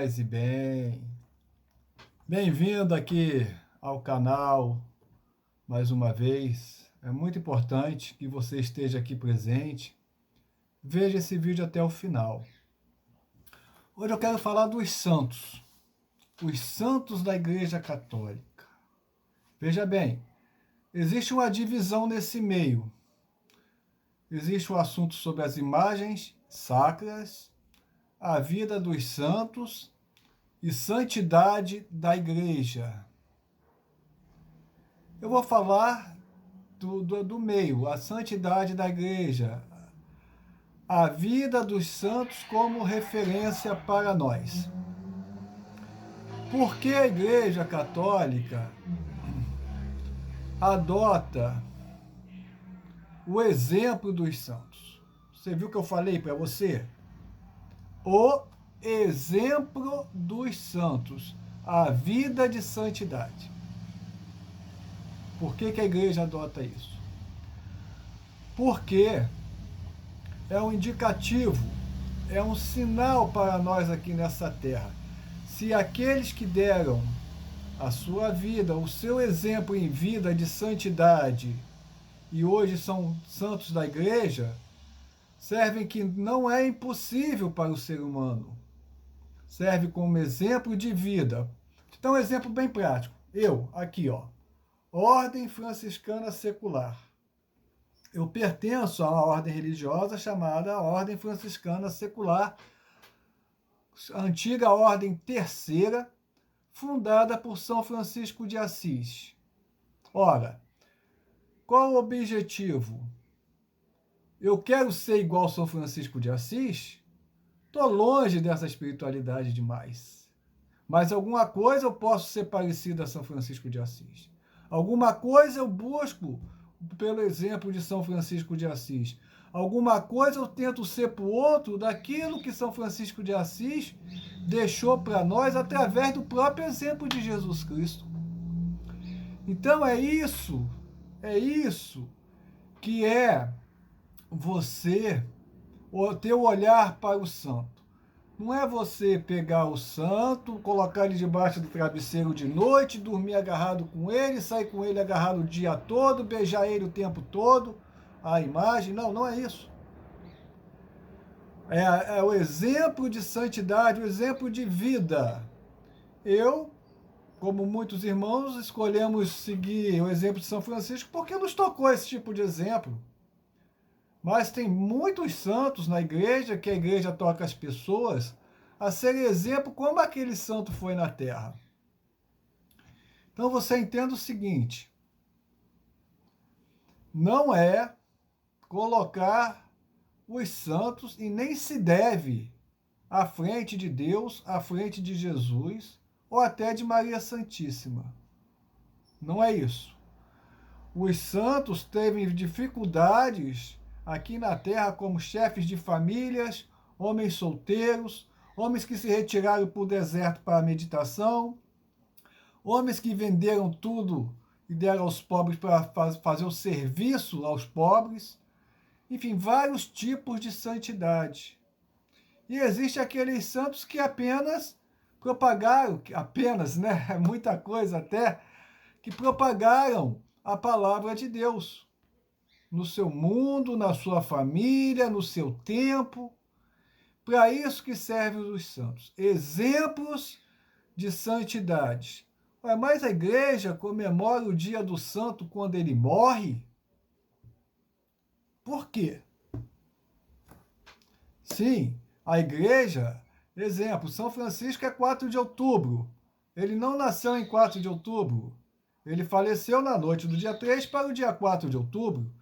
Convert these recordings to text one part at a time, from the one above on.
Paz e bem. Bem-vindo aqui ao canal mais uma vez. É muito importante que você esteja aqui presente. Veja esse vídeo até o final. Hoje eu quero falar dos santos, os santos da Igreja Católica. Veja bem, existe uma divisão nesse meio. Existe o assunto sobre as imagens sacras, a vida dos santos e santidade da Igreja. Eu vou falar do meio, a santidade da Igreja, a vida dos santos como referência para nós. Por que a Igreja Católica adota o exemplo dos santos? Você viu que eu falei para você? O exemplo dos santos, a vida de santidade. Por que a Igreja adota isso? Porque é um indicativo, é um sinal para nós aqui nessa terra. Se aqueles que deram a sua vida, o seu exemplo em vida de santidade, e hoje são santos da Igreja, servem que não é impossível para o ser humano. Serve como exemplo de vida. Então, um exemplo bem prático. Eu, aqui, ó, Ordem Franciscana Secular. Eu pertenço a uma ordem religiosa chamada Ordem Franciscana Secular, a antiga Ordem Terceira, fundada por São Francisco de Assis. Ora, qual o objetivo? Eu quero ser igual São Francisco de Assis? Estou longe dessa espiritualidade demais. Mas alguma coisa eu posso ser parecido a São Francisco de Assis. Alguma coisa eu busco pelo exemplo de São Francisco de Assis. Alguma coisa eu tento ser para o outro daquilo que São Francisco de Assis deixou para nós através do próprio exemplo de Jesus Cristo. Então é isso que é você ter o olhar para o santo. Não é você pegar o santo, colocar ele debaixo do travesseiro de noite, dormir agarrado com ele, sair com ele agarrado o dia todo, beijar ele o tempo todo, a imagem. Não, não é isso. É o exemplo de santidade, o exemplo de vida. Eu, como muitos irmãos, escolhemos seguir o exemplo de São Francisco porque nos tocou esse tipo de exemplo. Mas tem muitos santos na igreja, que a igreja toca as pessoas a ser exemplo como aquele santo foi na terra. Então você entenda o seguinte: não é colocar os santos, e nem se deve, à frente de Deus, à frente de Jesus, ou até de Maria Santíssima. Não é isso. Os santos teve dificuldades aqui na terra como chefes de famílias, homens solteiros, homens que se retiraram para o deserto para a meditação, homens que venderam tudo e deram aos pobres para fazer o serviço aos pobres. Enfim, vários tipos de santidade. E existe aqueles santos que apenas propagaram, apenas, né? É muita coisa até, que propagaram a palavra de Deus no seu mundo, na sua família, no seu tempo. Para isso que servem os santos. Exemplos de santidade. Mas a igreja comemora o dia do santo quando ele morre? Por quê? Sim, a igreja, exemplo, São Francisco é 4 de outubro. Ele não nasceu em 4 de outubro. Ele faleceu na noite do dia 3 para o dia 4 de outubro.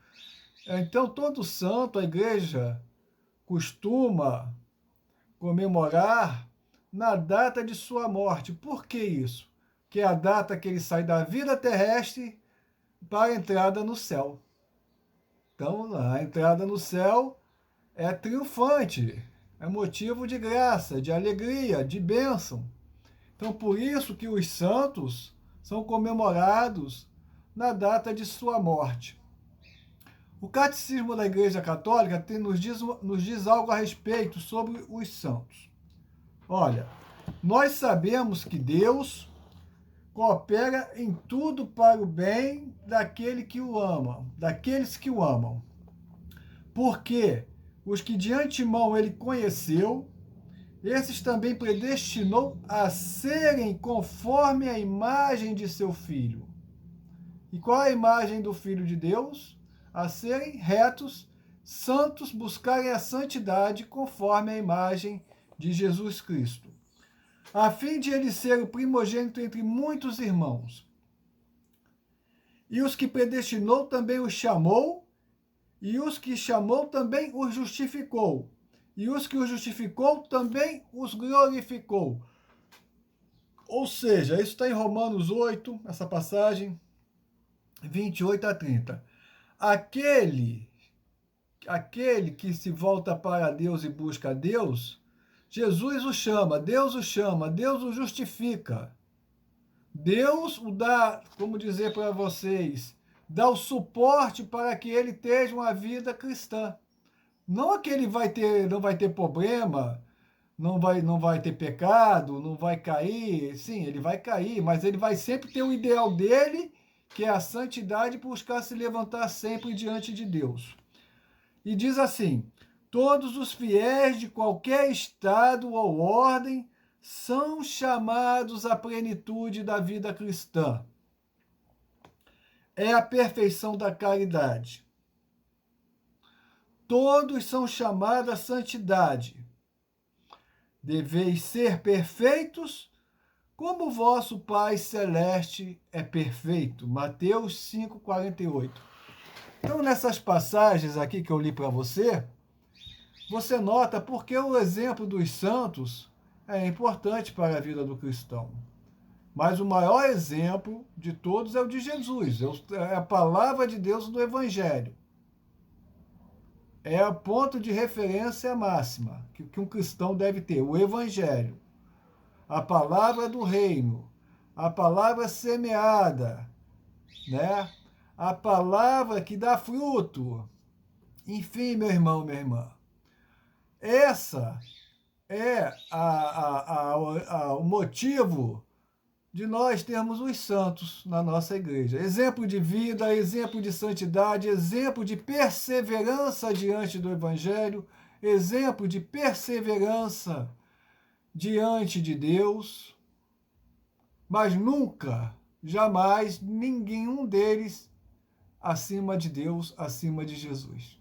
Então, todo santo, a igreja costuma comemorar na data de sua morte. Por que isso? Que é a data que ele sai da vida terrestre para a entrada no céu. Então, a entrada no céu é triunfante, é motivo de graça, de alegria, de bênção. Então, por isso que os santos são comemorados na data de sua morte. O Catecismo da Igreja Católica nos diz algo a respeito sobre os santos. Olha, Nós sabemos que Deus coopera em tudo para o bem daquele que o ama, daqueles que o amam. Porque os que de antemão ele conheceu, esses também predestinou a serem conforme a imagem de seu Filho. E qual é a imagem do Filho de Deus? A serem retos, santos, buscarem a santidade conforme a imagem de Jesus Cristo, a fim de ele ser o primogênito entre muitos irmãos. E os que predestinou também os chamou, e os que chamou também os justificou, e os que os justificou também os glorificou. Ou seja, isso está em Romanos 8, essa passagem, 28 a 30. Aquele que se volta para Deus e busca a Deus, Jesus o chama, Deus o justifica. Deus o dá, como dizer para vocês, dá o suporte para que ele tenha uma vida cristã. Não é que ele não vai ter problema, não vai ter pecado, não vai cair. Sim, ele vai cair, mas ele vai sempre ter o ideal dele, que é a santidade, buscar se levantar sempre diante de Deus. E diz assim: todos os fiéis de qualquer estado ou ordem são chamados à plenitude da vida cristã. É a perfeição da caridade. Todos são chamados à santidade. Deveis ser perfeitos, como o vosso Pai Celeste é perfeito. Mateus 5,48. Então, nessas passagens aqui que eu li para você, você nota porque o exemplo dos santos é importante para a vida do cristão. Mas o maior exemplo de todos é o de Jesus, é a palavra de Deus do Evangelho. É o ponto de referência máxima que um cristão deve ter, o Evangelho. A palavra do reino, a palavra semeada, né? A palavra que dá fruto. Enfim, meu irmão, minha irmã, essa é o motivo de nós termos os santos na nossa igreja. Exemplo de vida, exemplo de santidade, exemplo de perseverança diante do Evangelho, exemplo de perseverança diante de Deus, mas nunca, jamais, nenhum deles acima de Deus, acima de Jesus.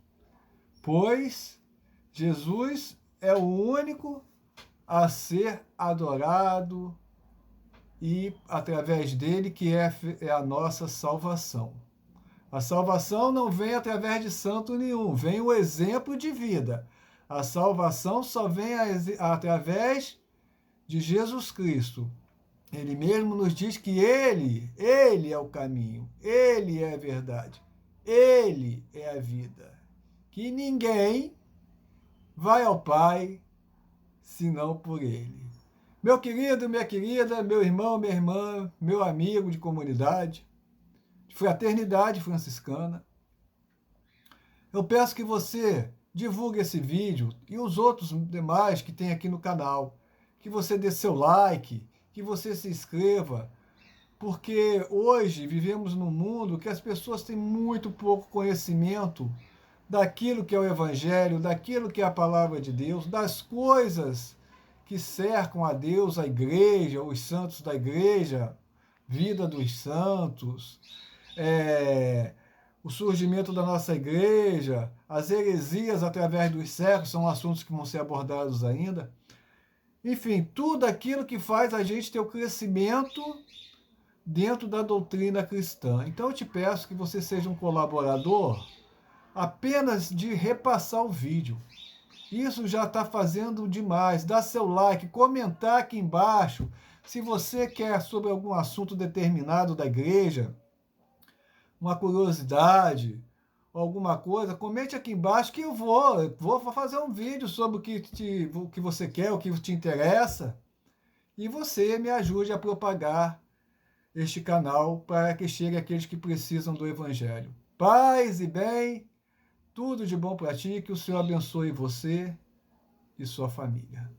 Pois Jesus é o único a ser adorado e através dele que é a nossa salvação. A salvação não vem através de santo nenhum, vem o exemplo de vida. A salvação só vem através de Jesus Cristo. Ele mesmo nos diz que Ele é o caminho, Ele é a verdade, Ele é a vida. Que ninguém vai ao Pai senão por Ele. Meu querido, minha querida, meu irmão, minha irmã, meu amigo de comunidade, de fraternidade franciscana, eu peço que você divulgue esse vídeo e os outros demais que tem aqui no canal, que você dê seu like, que você se inscreva, porque hoje vivemos num mundo que as pessoas têm muito pouco conhecimento daquilo que é o Evangelho, daquilo que é a palavra de Deus, das coisas que cercam a Deus, a igreja, os santos da igreja, vida dos santos, o surgimento da nossa igreja, as heresias através dos séculos, são assuntos que vão ser abordados ainda. Enfim, tudo aquilo que faz a gente ter o crescimento dentro da doutrina cristã. Então eu te peço que você seja um colaborador apenas de repassar o vídeo. Isso já está fazendo demais. Dá seu like, comentar aqui embaixo. Se você quer sobre algum assunto determinado da igreja, uma curiosidade, alguma coisa, comente aqui embaixo que eu vou fazer um vídeo sobre o que você quer, o que te interessa. E você me ajude a propagar este canal para que chegue àqueles que precisam do Evangelho. Paz e bem, tudo de bom para ti, que o Senhor abençoe você e sua família.